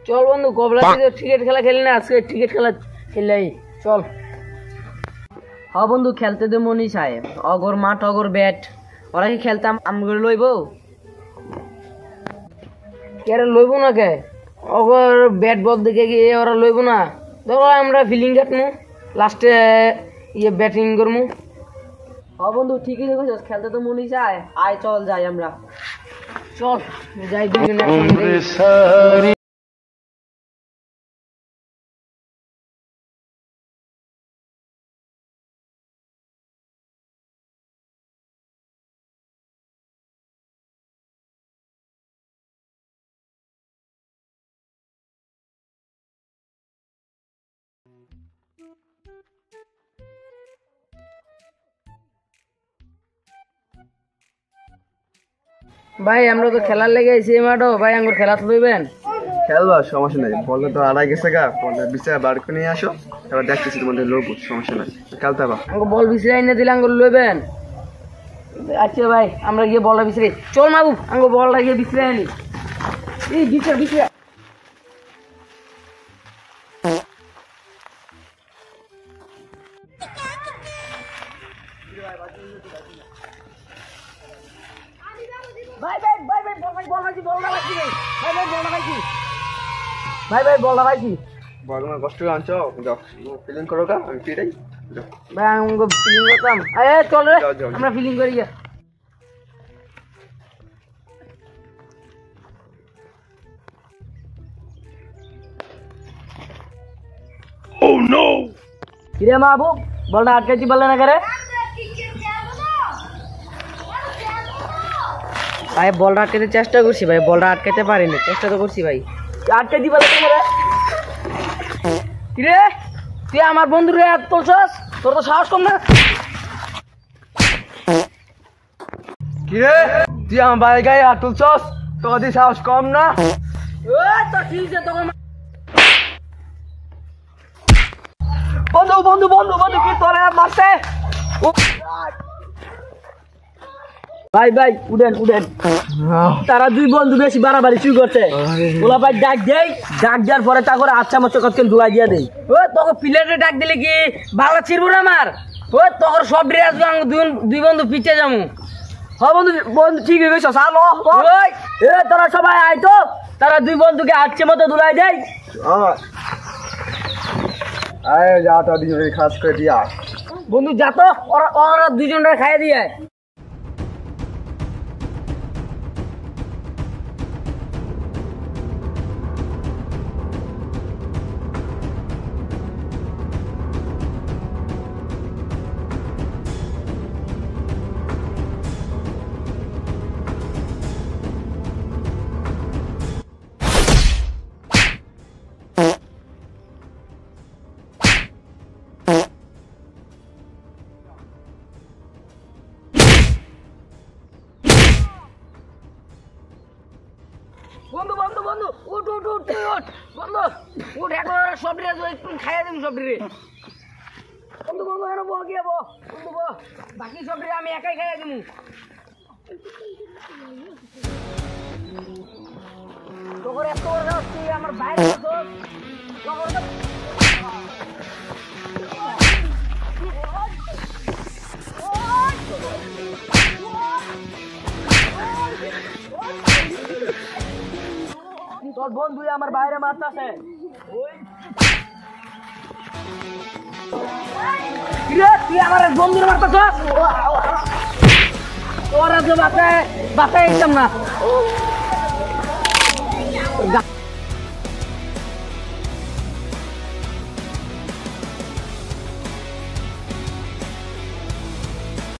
চল বন্ধু কবলা ক্রিকেট খেলা খেলি না, আজকে ক্রিকেট খেলা খেলাই চল। হ্যাঁ বন্ধু খেলতে দে মনি চায়, অগর মাঠ অগর ব্যাট, ওরা কি খেলতাম আমগুলো লইব কে লইব না কে, অগর ব্যাট বল দেখে গিয়ে ওরা লইব না, ধরো আমরা ফিল্ডিং কাটমু লাস্টে ব্যাটিং করমু। হ্যাঁ বন্ধু ঠিকই দেখেছ, খেলতে তো মনি চায়, আয় চল যাই আমরা, চল যাই দুজনে। ভাই আমরা তো খেলার লেগে আইছি মাঠো, ভাই আঙ্গুর খেলা তো দিবেন? খেলবা সমস্যা নাই, বলতে তো আড়াই গেছে গা, বলতে বিচার বার করে নিয়ে আসো, এবার দেখতেছি তোমাদের লোক, সমস্যা নাই খেলতে বা আঙ্গুর বল বিছরে আইনে দিলে আঙ্গুর লইবেন। আচ্ছা ভাই আমরা গিয়ে বলটা বিছরে, চল মাবু আঙ্গুর বলটা গিয়ে বিছরে আনি, এই বিছরে বিছরে ভাই ভাই ভাই ভাই বল ভাই বল ভাই বলটা ভাইছি ভাই ভাই বলটা ভাইছি ভাই ভাই বলটা ভাইছি বল না কষ্ট করে আনছো, যাও ফিলিং করো গা, আমি ফিরাই যাও ভাই আঙ্গুর ফিলিং করতাম, আরে চল রে আমরা ফিলিং করি গিয়া। Oh no! কিরে মাবু বলটা আটকাইছি বললে না করে? ভাই বলটা আটকাতে চেষ্টা করছি ভাই, বলটা আটকাতে পারিনি, চেষ্টা তো করছি ভাই, আটকাই দিবা লাগে। কিরে তুই আমার বন্ধু রে হাত তুলছস, তোর তো সাহস কম না? কিরে তুই আমার ভাই গায়ে হাত তুলছস, তোর দি সাহস কম না? ওই তো ঠিক আছে তখন বন্ধু বন্ধু বন্ধু বন্ধু কি তোরে মারছে? ভাই ভাই উঠেন উঠেন, তারা দুই বন্ধু বেশি বাড়াবাড়ি শুরু করছে, ওলা ভাই ডাক দেই, ডাক দেওয়ার পরে তা করে আচ্ছা মতো কতক্ষণ ধুলাই দিয়ে দেই। ও তোকে প্লেটে ডাক দিলে কি ভালো ছিড়বো না আমার? ও তোর সব ড্রেস দুই বন্ধু পিছিয়ে যাবো। হ্যাঁ বন্ধু বন্ধু ঠিক হয়ে গেছ, তোরা সবাই আয় তো, তারা দুই বন্ধুকে আচ্ছা মতো ধুলাই দেয়। আয় যা তো দুজনে খাস করে দিয়া বন্ধু যা তো, ওরা দুজনটা খাইয়ে দিয়ে। বন্ধু বন্ধু বন্ধু উঠ উঠ উঠ উঠ বন্ধু উঠ, এখন সব ড্রেস একটু খাইয়ে দেবো সব ড্রেস। বন্ধু বন্ধু এখন বহ গিয়ে বহ বন্ধু বহ, বাকি সব ড্রেস আমি একাই খাইয়ে দেবো। তোর এত বড় সাহস, তুই আমার বাইরে তোর বন্ধু আমার বাইরে মারতাছে। তুই আমার বন্ধুর মারতাছ, তোর বাসায় বাসায় না।